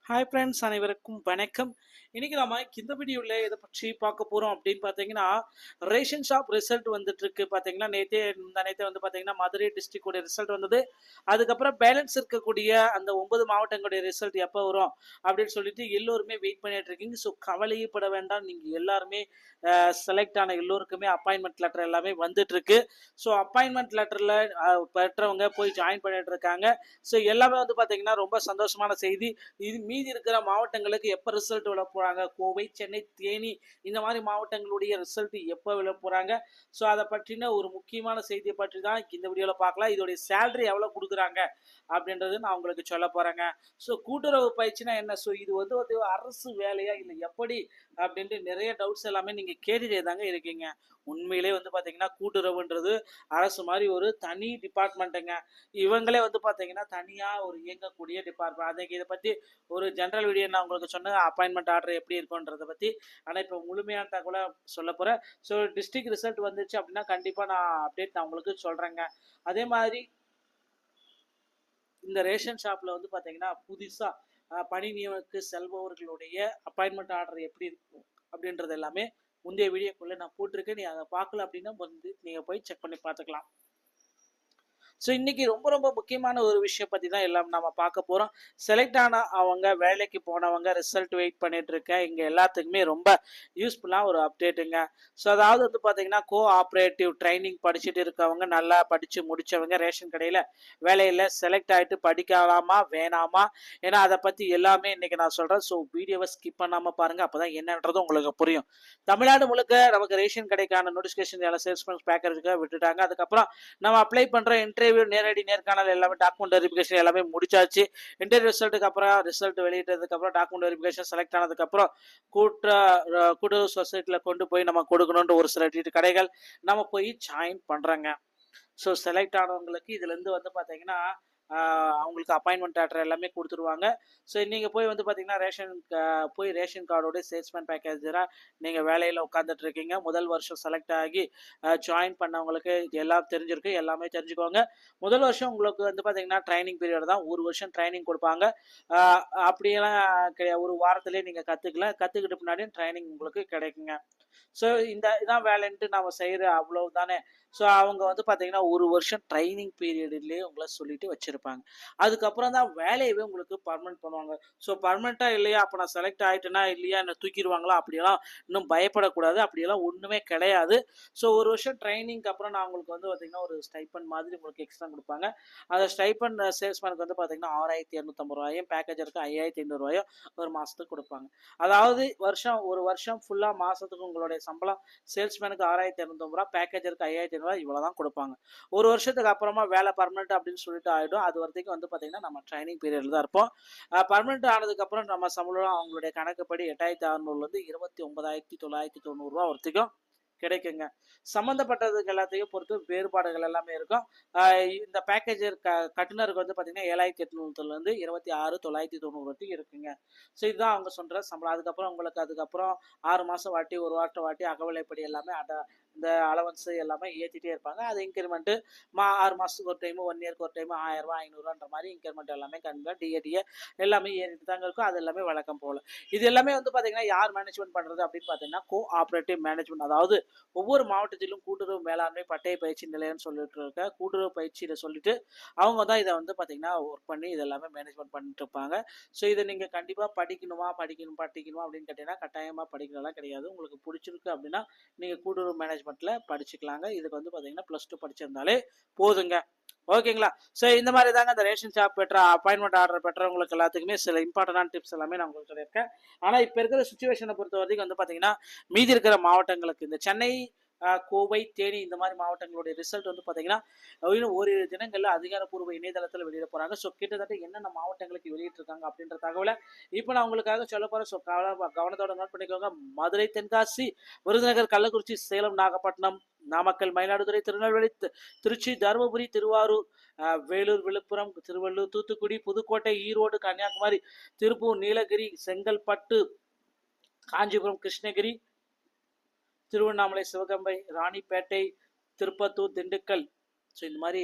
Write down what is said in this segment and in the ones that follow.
Hi friends, அனைவருக்கும் வணக்கம். இன்னைக்கு நம்ம இந்த வீடியோவில் இதை பற்றி பார்க்க போகிறோம் அப்படின்னு பார்த்தீங்கன்னா, ரேஷன் ஷாப் ரிசல்ட் வந்துட்டு இருக்கு. பார்த்தீங்கன்னா நேற்றே வந்து பார்த்தீங்கன்னா மதுரை டிஸ்ட்ரிக்டோட ரிசல்ட் வந்தது. அதுக்கப்புறம் பேலன்ஸ் இருக்கக்கூடிய அந்த 9 மாவட்டங்களுடைய ரிசல்ட் எப்போ வரும் அப்படின்னு சொல்லிட்டு எல்லோருமே வெயிட் பண்ணிட்டு இருக்கீங்க. ஸோ கவலையே பட வேண்டாம், நீங்கள் எல்லாருமே செலக்ட் ஆன எல்லோருக்குமே அப்பாயின்மெண்ட் லெட்டர் எல்லாமே வந்துட்டு இருக்கு. ஸோ அப்பாயின்மெண்ட் லெட்டரில் பெற்றவங்க போய் ஜாயின் பண்ணிட்டு இருக்காங்க. ஸோ எல்லாமே வந்து பார்த்தீங்கன்னா ரொம்ப சந்தோஷமான செய்தி. இது மீதி இருக்கிற மாவட்டங்களுக்கு எப்போ ரிசல்ட் விட போகிறாங்க, கோவை, சென்னை, தேனி இந்த மாதிரி மாவட்டங்களுடைய ரிசல்ட் எப்போ விட போகிறாங்க, ஸோ அதை பற்றின ஒரு முக்கியமான செய்தியை பற்றி தான் இந்த வீடியோவில் பார்க்கலாம். இதோடைய சேலரி எவ்வளோ கொடுக்குறாங்க அப்படின்றது நான் உங்களுக்கு சொல்ல போகிறேங்க. ஸோ கூட்டுறவு பயிற்சினா என்ன, ஸோ இது வந்து ஒரு அரசு வேலையா இல்லை எப்படி அப்படின்ட்டு நிறைய டவுட்ஸ் எல்லாமே நீங்கள் கேட்டுட்டே தாங்க இருக்கீங்க. உண்மையிலே வந்து பார்த்தீங்கன்னா கூட்டுறவுன்றது அரசு மாதிரி ஒரு தனி டிபார்ட்மெண்ட்டுங்க. இவங்களே வந்து பார்த்தீங்கன்னா தனியாக ஒரு இயங்கக்கூடிய டிபார்ட்மெண்ட். அதுக்கு இதை பற்றி ஒரு ஜென்ரல் வீடியோ நான் உங்களுக்கு சொன்ன அப்பாயின்மெண்ட் ஆர்டர் எப்படி இருக்குன்றதை பற்றி. ஆனால் இப்போ முழுமையான தகவலை சொல்ல போகிறேன். ஸோ டிஸ்ட்ரிக்ட் ரிசல்ட் வந்துச்சு அப்படின்னா கண்டிப்பாக நான் அப்டேட் நான் உங்களுக்கு சொல்கிறேங்க. அதே மாதிரி இந்த ரேஷன் ஷாப்பில் வந்து பார்த்தீங்கன்னா புதுசாக பணி நியமனத்துக்கு செல்பவர்களுடைய அப்பாயின்மெண்ட் ஆர்டர் எப்படி இருக்கும் அப்படின்றது எல்லாமே முந்தைய வீடியோக்குள்ளே நான் போட்டிருக்கேன். நீ அதை பார்க்கல அப்படின்னா வந்து நீங்கள் போய் செக் பண்ணி பார்த்துக்கலாம். ஸோ இன்னைக்கு ரொம்ப ரொம்ப முக்கியமான ஒரு விஷயம் பற்றி தான் எல்லாம் நம்ம பார்க்க போகிறோம். செலக்ட் ஆன அவங்க, வேலைக்கு போனவங்க, ரிசல்ட் வெயிட் பண்ணிட்டு இருக்கேன், இங்கே எல்லாத்துக்குமே ரொம்ப யூஸ்ஃபுல்லாக ஒரு அப்டேட்டுங்க. ஸோ அதாவது வந்து பார்த்தீங்கன்னா கோஆப்ரேட்டிவ் ட்ரைனிங் படிச்சுட்டு இருக்கவங்க, நல்லா படித்து முடித்தவங்க ரேஷன் கடையில் வேலையில் செலக்ட் ஆகிட்டு படிக்கலாமா வேணாமா, ஏன்னா அதை பற்றி எல்லாமே இன்னைக்கு நான் சொல்கிறேன். ஸோ வீடியோவை ஸ்கிப் பண்ணாமல் பாருங்கள், அப்போ தான் என்னன்றது உங்களுக்கு புரியும். தமிழ்நாடு முழுக்க நமக்கு ரேஷன் கடைக்கான நோட்டிஃபிகேஷன் எல்லாம் சேல்ஸ்மேன் பேக்கேஜுக்காக விட்டுட்டாங்க. அதுக்கப்புறம் நம்ம அப்ளை பண்ணுற இன்டர்வியூ, நேரடி நேர்காணல் எல்லாமே டாக்குமெண்ட் வெரிஃபிகேஷன் எல்லாமே முடிச்சாச்சு. இன்டர்வியூ ரிசல்ட்டுக்கு அப்புறம் ரிசல்ட் வெளியிட்டதுக்கு அப்புறம் டாக்குமெண்ட் வெரிஃபிகேஷன் செலக்ட் ஆனதுக்கு அப்புறம் கூட்டுறவு சொசைட்டில கொண்டு போய் நம்ம கொடுக்கணுன்ற ஒரு சில கடைகள் நம்ம போய் ஜாயின் பண்றாங்க. ஸோ செலக்ட் ஆனவங்களுக்கு இதுல இருந்து வந்து பாத்தீங்கன்னா அவங்களுக்கு அப்பாயின்மெண்ட் ஆர்டர் எல்லாமே கொடுத்துருவாங்க. ஸோ நீங்கள் போய் வந்து பார்த்தீங்கன்னா ரேஷன் கார்டோட சேல்ஸ்மேன் பேக்கேஜராக நீங்கள் வேலையில் உட்காந்துட்டு இருக்கீங்க. முதல் வருஷம் செலக்ட் ஆகி ஜாயின் பண்ணவங்களுக்கு எல்லாம் தெரிஞ்சிருக்கு, எல்லாமே தெரிஞ்சுக்கோங்க. முதல் வருஷம் உங்களுக்கு வந்து பார்த்தீங்கன்னா ட்ரைனிங் பீரியட் தான். ஒரு வருஷம் ட்ரைனிங் கொடுப்பாங்க. அப்படியெல்லாம் கிடையாது, ஒரு வாரத்திலே நீங்கள் கற்றுக்கிட்டு பின்னாடியும் ட்ரைனிங் உங்களுக்கு கிடைக்குங்க. ஸோ இதான் வேலைன்ட்டு நம்ம செய்கிற அவ்வளவு தானே. ஸோ அவங்க வந்து பார்த்தீங்கன்னா ஒரு வருஷம் ட்ரைனிங் பீரியட்லேயே உங்களை சொல்லிட்டு வச்சுருப்பாங்க. அதுக்கப்புறம் தான் வேலையவே உங்களுக்கு பர்மனெண்ட் பண்ணுவாங்க. ஸோ பர்மனெண்ட்டாக இல்லையா, அப்போ நான் செலக்ட் ஆகிட்டேனா இல்லையா, என்னை தூக்கிடுவாங்களா, அப்படியெல்லாம் இன்னும் பயப்படக்கூடாது. அப்படியெல்லாம் ஒன்றுமே கிடையாது. ஸோ ஒரு வருஷம் ட்ரைனிங்க்கு அப்புறம் நான் உங்களுக்கு வந்து பார்த்தீங்கன்னா ஒரு ஸ்டைப்பண்ட் மாதிரி உங்களுக்கு எக்ஸ்ட்ரா கொடுப்பாங்க. அந்த ஸ்டைப்பண்ட் சேல்ஸ்மேனுக்கு வந்து பார்த்தீங்கன்னா 6250 ரூபாயும், பேக்கேஜருக்கு 5500 ரூபாயும் ஒரு மாதத்துக்கு கொடுப்பாங்க. அதாவது ஒரு வருஷம் ஃபுல்லாக மாதத்துக்கு உங்களுடைய சம்பளம் சேல்ஸ்மேனுக்கு 6250 ரூபா, பேக்கேஜருக்கு 5500 ரூபா, இவ்வளோ தான் கொடுப்பாங்க. ஒரு வருஷத்துக்கு அப்புறமா வேலை பர்மனெண்ட் அப்படின்னு சொல்லிட்டு ஆகிடும். அது வரைக்கும் வந்து பார்த்தீங்கன்னா நம்ம ட்ரைனிங் பீரியடில் தான் இருப்போம். பர்மனெண்ட் ஆனதுக்கப்புறம் நம்ம சம்பளம் அவங்களுடைய கணக்குப்படி 8600 29,990 ரூபா வரைக்கும் கிடைக்குங்க. சம்மந்தப்பட்டதுக்கு எல்லாத்தையும் பொறுத்து வேறுபாடுகள் எல்லாமே இருக்கும். இந்த பேக்கேஜர் கட்டுனருக்கு வந்து பார்த்தீங்கன்னா 7800 26,990 வரைக்கும் இருக்குங்க. ஸோ இதுதான் அவங்க சொல்கிற சம்பளம். அதுக்கப்புறம் 6 மாதம் வாட்டி, ஒரு வாரம் வாட்டி அகவிலைப்படி எல்லாமே இந்த அலவன்ஸு எல்லாமே ஏற்றிட்டே இருப்பாங்க. அது இன்க்ரிமெண்ட்டு 6 மாதத்துக்கு ஒரு டைமு, 1 இயருக்கு ஒரு டைமு 1000 ரூபா 500 மாதிரி இன்க்ரிமெண்ட் எல்லாமே கண்டிப்பாக டிஏ எல்லாமே ஏறிட்டு தாங்க இருக்கும். அது எல்லாமே வழக்கம் போல். இது எல்லாமே வந்து பார்த்தீங்கன்னா யார் மேனேஜ்மெண்ட் பண்ணுறது அப்படின்னு பார்த்தீங்கன்னா கோஆப்ரேட்டிவ் மேனேஜ்மெண்ட். அதாவது ஒவ்வொரு மாவட்டத்திலும் கூட்டுறவு மேலாண்மை பட்டய பயிற்சி நிலையம்னு சொல்லிட்டு இருக்க கூட்டுறவு பயிற்சியில் சொல்லிட்டு அவங்க தான் இதை வந்து பார்த்தீங்கன்னா ஒர்க் பண்ணி இதெல்லாமே மேனேஜ்மெண்ட் பண்ணிட்டு இருப்பாங்க. ஸோ இதை நீங்கள் கண்டிப்பாக படிக்கணுமா அப்படின்னு கேட்டீங்கன்னா கட்டாயமாக படிக்கலாம் கிடையாது. உங்களுக்கு பிடிச்சிருக்கு அப்படின்னா நீங்கள் கூட்டுறவு மேனேஜ்மெண்ட்டில் படிச்சுக்கலாங்க. இதுக்கு வந்து பார்த்தீங்கன்னா +2 படிச்சிருந்தாலே போதுங்க. ஓகேங்களா. ஸோ இந்த மாதிரி தாங்க இந்த ரேஷன் ஷாப் பெற்ற அப்பாயின்மெண்ட் ஆர்டர் பெற்றவங்களுக்கு எல்லாத்துக்குமே சில இம்பார்ட்டன்டான டிப்ஸ் எல்லாமே நான் உங்களுக்கு சொல்லியிருக்கேன். ஆனால் இப்போ இருக்கிற சுச்சுவேஷனை பொறுத்த வரைக்கும் வந்து பார்த்தீங்கன்னா மீதி இருக்கிற மாவட்டங்களுக்கு இந்த சென்னை, கோவை, தேனி இந்த மாதிரி மாவட்டங்களுடைய ரிசல்ட் வந்து பார்த்தீங்கன்னா இன்னும் ஒரு தினங்களில் அதிகாரப்பூர்வ இணையதளத்தில் வெளியிட போகிறாங்க. ஸோ கிட்டத்தட்ட என்னென்ன மாவட்டங்களுக்கு வெளியிட்டிருக்காங்க அப்படின்ற தகவலை இப்போ நான் உங்களுக்காக சொல்ல போகிறேன். ஸோ கவனத்தோட நோட் பண்ணிக்கோங்க. மதுரை, தென்காசி, விருதுநகர், கள்ளக்குறிச்சி, சேலம், நாகப்பட்டினம், நாமக்கல், மயிலாடுதுறை, திருநெல்வேலி, திருச்சி, தருமபுரி, திருவாரூர், வேலூர், விழுப்புரம், திருவள்ளூர், தூத்துக்குடி, புதுக்கோட்டை, ஈரோடு, கன்னியாகுமரி, திருப்பூர், நீலகிரி, செங்கல்பட்டு, காஞ்சிபுரம், கிருஷ்ணகிரி, திருவண்ணாமலை, சிவகங்கை, ராணிப்பேட்டை, திருப்பத்தூர், திண்டுக்கல், ஸோ இந்த மாதிரி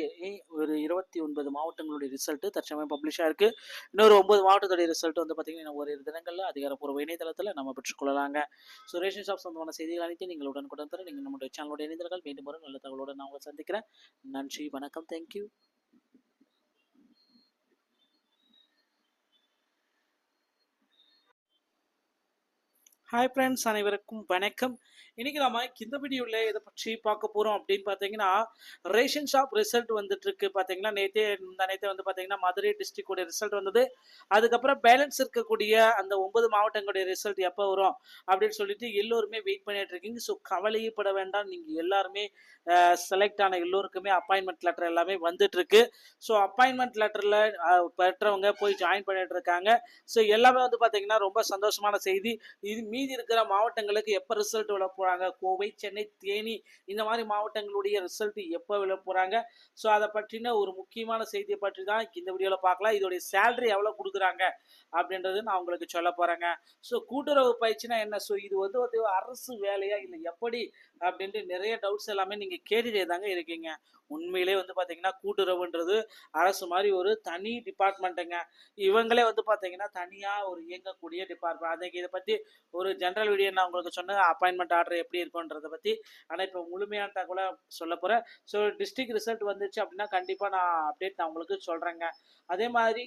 ஒரு 29 மாவட்டங்களுடைய ரிசல்ட்டு தற்சமயம் பப்ளிஷ் ஆயிருக்கு. இன்னொரு 9 மாவட்டத்துடைய ரிசல்ட் வந்து பார்த்தீங்கன்னா ஒரு தினங்களில் அதிகாரப்பூர்வ இணையதளத்தில் நம்ம பெற்றுக்கொள்ளலாங்க. ஸோ ரேஷன் ஷாப் சொந்தமான செய்திகள் அனைத்தையும் நீங்கள் உடனுக்குடன் தர நீங்கள் நம்முடைய சேனலோட இணைந்தீர்கள். மீண்டும் ஒரு நல்ல தகவலோடு நான் உங்களை சந்திக்கிறேன். நன்றி, வணக்கம், தேங்க்யூ. ஹாய் ஃப்ரெண்ட்ஸ், அனைவருக்கும் வணக்கம். இன்னைக்கு நம்ம இந்த வீடியோவில் இதை பற்றி பார்க்க போகிறோம் அப்படின்னு பார்த்தீங்கன்னா, ரேஷன் ஷாப் ரிசல்ட் வந்துட்டு இருக்கு. பார்த்தீங்கன்னா நேற்றே வந்து பார்த்தீங்கன்னா மதுரை டிஸ்ட்ரிக்டோட ரிசல்ட் வந்தது. அதுக்கப்புறம் பேலன்ஸ் இருக்கக்கூடிய அந்த 9 மாவட்டங்களுடைய ரிசல்ட் எப்போ வரும் அப்படின்னு சொல்லிட்டு எல்லோருமே வெயிட் பண்ணிட்டு இருக்கீங்க. ஸோ கவலையே பட வேண்டாம், நீங்கள் எல்லாருமே செலக்ட் ஆன எல்லோருக்குமே அப்பாயின்மெண்ட் லெட்டர் எல்லாமே வந்துட்டு இருக்கு. ஸோ அப்பாயின்மெண்ட் லெட்டரில் பெற்றவங்க போய் ஜாயின் பண்ணிட்டு இருக்காங்க. ஸோ எல்லாமே வந்து பார்த்தீங்கன்னா ரொம்ப சந்தோஷமான செய்தி. இது மீதி இருக்கிற மாவட்டங்களுக்கு எப்போ ரிசல்ட் விட போகிறாங்க, கோவை, சென்னை, தேனி இந்த மாதிரி மாவட்டங்களுடைய ரிசல்ட் எப்போ விட போகிறாங்க, ஸோ அதை பற்றின ஒரு முக்கியமான செய்தியை பற்றி தான் இந்த வீடியோவில் பார்க்கலாம். இதோடைய சேலரி எவ்வளோ கொடுக்குறாங்க அப்படின்றது நான் உங்களுக்கு சொல்ல போகிறேங்க. ஸோ கூட்டுறவு பயிற்சினா என்ன, ஸோ இது வந்து ஒரு அரசு வேலையா இல்லை எப்படி அப்படின்ட்டு நிறைய டவுட்ஸ் எல்லாமே நீங்கள் கேட்டுட்டே தாங்க இருக்கீங்க. உண்மையிலே வந்து பார்த்தீங்கன்னா கூட்டுறவுன்றது அரசு மாதிரி ஒரு தனி டிபார்ட்மெண்ட்டுங்க. இவங்களே வந்து பார்த்தீங்கன்னா தனியாக ஒரு இயங்கக்கூடிய டிபார்ட்மெண்ட். அதுக்கு இதை பற்றி ஒரு ஜென்ரல் வீடியோ நான் உங்களுக்கு சொன்னேன், அப்பாயின்மெண்ட் ஆர்டர் எப்படி இருக்குன்றதை பற்றி. ஆனால் இப்போ முழுமையான தகவலை சொல்ல போகிறேன். ஸோ டிஸ்ட்ரிக்ட் ரிசல்ட் வந்துச்சு அப்படின்னா கண்டிப்பாக நான் அப்டேட் நான் உங்களுக்கு சொல்கிறேங்க. அதே மாதிரி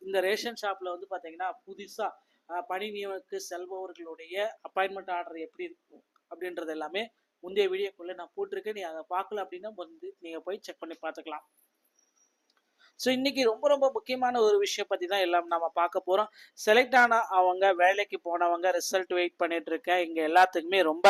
இந்த ரேஷன் ஷாப்பில் வந்து பார்த்தீங்கன்னா புதுசாக பணி நியமனத்துக்கு செல்பவர்களுடைய அப்பாயின்மெண்ட் ஆர்டர் எப்படி இருக்கும் அப்படின்றது எல்லாமே முந்தைய வீடியோக்குள்ளே நான் போட்டிருக்கேன். நீ அதை பார்க்கல அப்படின்னா வந்து நீங்கள் போய் செக் பண்ணி பார்த்துக்கலாம். ஸோ இன்னைக்கு ரொம்ப ரொம்ப முக்கியமான ஒரு விஷயம் பற்றி தான் எல்லாம் நம்ம பார்க்க போகிறோம். செலக்ட் ஆன அவங்க, வேலைக்கு போனவங்க, ரிசல்ட் வெயிட் பண்ணிட்டு இருக்கேன், இங்கே எல்லாத்துக்குமே ரொம்ப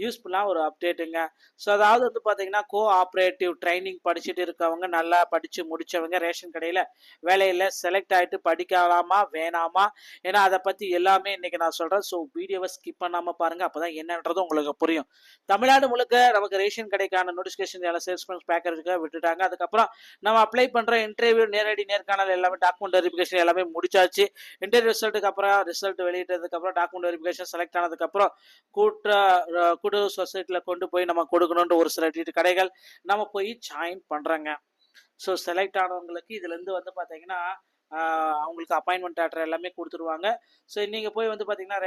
யூஸ்ஃபுல்லாக ஒரு அப்டேட்டுங்க. ஸோ அதாவது வந்து பார்த்தீங்கன்னா கோஆப்ரேட்டிவ் ட்ரைனிங் படிச்சுட்டு இருக்கவங்க, நல்லா படித்து முடித்தவங்க ரேஷன் கடையில் வேலையில் செலக்ட் ஆகிட்டு படிக்கலாமா வேணாமா, ஏன்னா அதை பற்றி எல்லாமே இன்றைக்கி நான் சொல்கிறேன். ஸோ வீடியோவை ஸ்கிப் பண்ணாமல் பாருங்கள், அப்போ தான் என்னன்றது உங்களுக்கு புரியும். தமிழ்நாடு முழுக்க நமக்கு ரேஷன் கடைக்கான நோட்டிஃபிகேஷன் எல்லாம் சேல்ஸ்மேன் பேக்கேஜுக்காக விட்டுட்டாங்க. அதுக்கப்புறம் நம்ம அப்ளை பண்ணுற இன்டர்வியூ, நேரடி நேர்காணல் எல்லாமே டாக்குமெண்ட் வெரிஃபிகேஷன் எல்லாமே முடிச்சாச்சு. இன்டர்வியூ ரிசல்ட்டுக்கு அப்புறம் ரிசல்ட் வெளியிட்டதுக்கு அப்புறம் டாக்குமெண்ட் வெரிஃபிகேஷன் செலக்ட் ஆனதுக்கு அப்புறம் கூட்டுறவு சொசைட்டில கொண்டு போய் நம்ம கொடுக்கணுன்ற ஒரு சில கடைகள் நம்ம போய் ஜாயின் பண்றாங்க. ஸோ செலக்ட் ஆனவங்களுக்கு இதுல இருந்து வந்து பாத்தீங்கன்னா அவங்களுக்கு அப்பாயின்மெண்ட் ஆர்டர் எல்லாமே கொடுத்துருவாங்க. ஸோ நீங்கள் போய் வந்து பார்த்தீங்கன்னா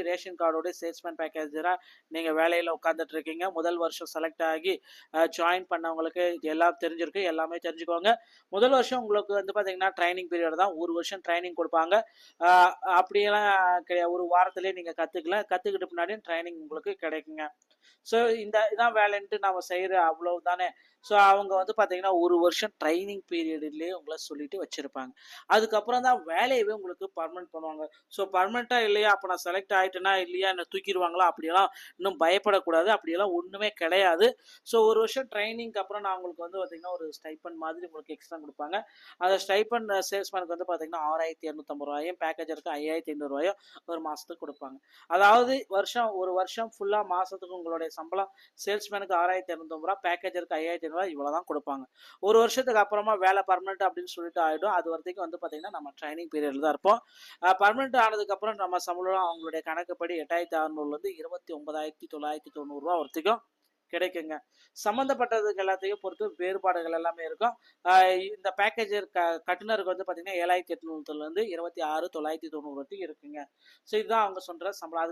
ரேஷன் கார்டோட சேல்ஸ்மேன் பேக்கேஜராக நீங்கள் வேலையில் உட்காந்துட்டு இருக்கீங்க. முதல் வருஷம் செலக்ட் ஆகி ஜாயின் பண்ணவங்களுக்கு எல்லாம் தெரிஞ்சிருக்கு, எல்லாமே தெரிஞ்சுக்கோங்க. முதல் வருஷம் உங்களுக்கு வந்து பார்த்தீங்கன்னா ட்ரைனிங் பீரியட் தான், ஒரு வருஷம் ட்ரைனிங் கொடுப்பாங்க. அப்படியெல்லாம் கிடையாது, ஒரு வாரத்திலே நீங்கள் கற்றுக்கிட்டு பின்னாடியும் ட்ரைனிங் உங்களுக்கு கிடைக்குங்க. ஸோ இதான் வேலைன்ட்டு நம்ம செய்கிற அவ்வளவு தானே. ஸோ அவங்க வந்து பார்த்தீங்கன்னா ஒரு வருஷம் ட்ரைனிங் பீரியட்லேயே உங்களை சொல்லிட்டு வச்சுருப்பாங்க. அதுக்கப்புறம் தான் வேலையவே உங்களுக்கு பர்மனெண்ட் பண்ணுவாங்க. ஸோ பர்மனெண்ட்டாக இல்லையா, அப்போ நான் செலக்ட் ஆகிட்டேனா இல்லையா, என்னை தூக்கிடுவாங்களா, அப்படியெல்லாம் இன்னும் பயப்படக்கூடாது. அப்படியெல்லாம் ஒன்றுமே கிடையாது. ஸோ ஒரு வருஷம் ட்ரைனிங்க்கு அப்புறம் நான் உங்களுக்கு வந்து பார்த்தீங்கன்னா ஒரு ஸ்டைப்பன் மாதிரி உங்களுக்கு எக்ஸ்ட்ரா கொடுப்பாங்க. அந்த ஸ்டைப்பன் சேல்ஸ்மேனுக்கு வந்து பார்த்தீங்கன்னா 6250 ரூபாயும், பேக்கேஜருக்கு 5500 ரூபாயும் ஒரு மாதத்துக்கு கொடுப்பாங்க. அதாவது ஒரு வருஷம் ஃபுல்லாக மாதத்துக்கு உங்களுடைய சம்பளம் சேல்ஸ்மேனுக்கு 6250 ரூபா, பேக்கேஜருக்கு 5500 ரூபா, இவ்வளோதான் கொடுப்பாங்க. ஒரு வருஷத்துக்கு அப்புறமா வேலை பர்மனெண்ட் அப்படின்னு சொல்லிட்டு ஆகிடும். அது வரைக்கும் வந்து பார்த்தீங்கன்னா நம்ம ட்ரைனிங் பீரியட்ல தான் இருப்போம். பர்மனெண்ட் ஆனதுக்கப்புறம் நம்ம சம்பளம் அவங்களுடைய கணக்குப்படி 8600லேருந்து 29990 ரூபா வரைக்கும் கிடைக்குங்க. சம்மந்தப்பட்டதுக்கு எல்லாத்தையும் பொறுத்து வேறுபாடுகள் எல்லாமே இருக்கும். இந்த பேக்கேஜர் கட்டுனருக்கு வந்து பார்த்தீங்கன்னா 7800லேருந்து 26990 வரைக்கும் இருக்குங்க. ஸோ இதுதான் அவங்க சொல்கிற சம்பளம்.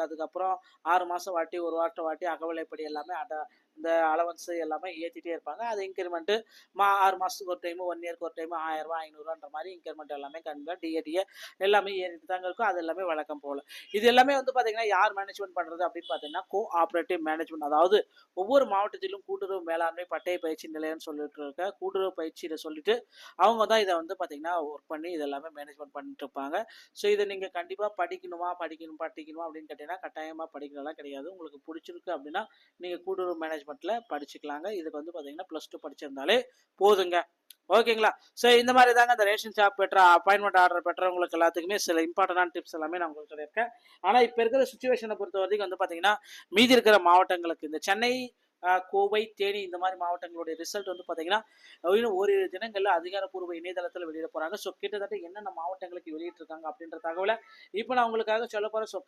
அதுக்கப்புறம் 6 மாதம் வாட்டி, ஒரு வாரம் வாட்டி அகவிலைப்படி எல்லாமே இந்த அலவன்ஸு எல்லாமே ஏற்றிட்டே இருப்பாங்க. அது இன்க்ரிமெண்ட்டு 6 மாதத்துக்கு ஒரு டைமு, 1 இயருக்கு ஒரு டைமு 1000 ரூபா 500 மாதிரி இன்க்ரிமெண்ட் எல்லாமே கண்டிப்பாக டிஏ எல்லாமே ஏறிட்டு தாங்க இருக்கும். அது எல்லாமே வழக்கம் போல். இது எல்லாமே வந்து பார்த்தீங்கன்னா யார் மேனேஜ்மெண்ட் பண்ணுறது அப்படின்னு பார்த்தீங்கன்னா கோஆப்ரேட்டிவ் மேனேஜ்மெண்ட். அதாவது ஒவ்வொரு மாவட்டத்திலும் கூட்டுறவு மேலாண்மை பட்டய பயிற்சி நிலையம்னு சொல்லிட்டு இருக்க கூட்டுறவு பயிற்சியில் சொல்லிட்டு அவங்க தான் இதை வந்து பார்த்தீங்கன்னா ஒர்க் பண்ணி இது எல்லாமே மேனேஜ்மெண்ட் பண்ணிட்டு இருப்பாங்க. ஸோ இதை நீங்கள் கண்டிப்பாக படிக்கணுமா அப்படின்னு கேட்டீங்கன்னா கட்டாயமாக படிக்கலாம் கிடையாது. உங்களுக்கு பிடிச்சிருக்கு அப்படின்னா நீங்கள் கூட்டுறவு மேனேஜ்மெண்ட்டில் படிச்சுக்கலாங்க. இதுக்கு வந்து பார்த்தீங்கன்னா +2 படிச்சிருந்தாலே போதுங்க. ஓகேங்களா. ஸோ இந்த மாதிரி தாங்க இந்த ரேஷன் ஷாப் பெற்ற அப்பாயின்மெண்ட் ஆர்டர் பெற்றவங்களுக்கு எல்லாத்துக்குமே சில இம்பார்ட்டன்டான டிப்ஸ் எல்லாமே நான் உங்களுக்கு சொல்லியிருக்கேன். ஆனால் இப்போ இருக்கிற சுச்சுவேஷனை பொறுத்த வரைக்கும் வந்து பார்த்தீங்கன்னா மீதி இருக்கிற மாவட்டங்களுக்கு இந்த சென்னை, கோவை, தேனி இந்த மாதிரி மாவட்டங்களுடைய ரிசல்ட் வந்து பார்த்தீங்கன்னா இன்னும் ஓரிரு தினங்களில் அதிகாரப்பூர்வ இணையதளத்தில் வெளியிட போகிறாங்க. ஸோ கிட்டத்தட்ட என்னென்ன மாவட்டங்களுக்கு வெளியிட்டிருக்காங்க அப்படின்ற தகவலை இப்போ நான் உங்களுக்காக சொல்ல போகிறேன். ஸோ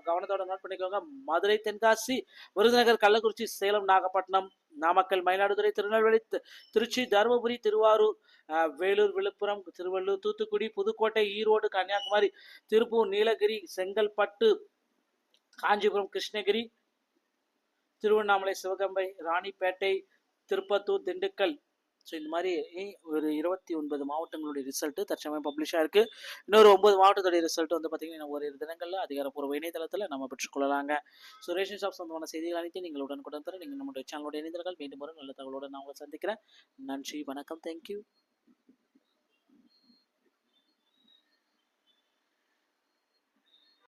கவனத்தோட நோட் பண்ணிக்கோங்க. மதுரை, தென்காசி, விருதுநகர், கள்ளக்குறிச்சி, சேலம், நாகப்பட்டினம், நாமக்கல், மயிலாடுதுறை, திருநெல்வேலி, திருச்சி, தருமபுரி, திருவாரூர், வேலூர், விழுப்புரம், திருவள்ளூர், தூத்துக்குடி, புதுக்கோட்டை, ஈரோடு, கன்னியாகுமரி, திருப்பூர், நீலகிரி, செங்கல்பட்டு, காஞ்சிபுரம், கிருஷ்ணகிரி, திருவண்ணாமலை, சிவகங்கை, ராணிப்பேட்டை, திருப்பத்தூர், திண்டுக்கல். ஸோ இந்த மாதிரி ஒரு 29 மாவட்டங்களுடைய ரிசல்ட் தற்சமயம் பப்ளிஷ் ஆயிருக்கு. இன்னொரு 9 மாவட்டத்துடைய ரிசல்ட் வந்து பார்த்தீங்கன்னா ஒரு தினங்களில் அதிகாரப்பூர்வ இணையதளத்தில் நம்ம பெற்றுக்கொள்ளலாங்க. ஸோ ரேஷன் ஷாப் சொந்தமான செய்திகள் அனைத்தையும் நீங்கள் உடனுக்குடன் தர நீங்கள் நம்முடைய சேனலோட இணைந்தீர்கள். மீண்டும் ஒரு நல்ல தகவலோடு நான் உங்களை சந்திக்கிறேன். நன்றி, வணக்கம், தேங்க்யூ.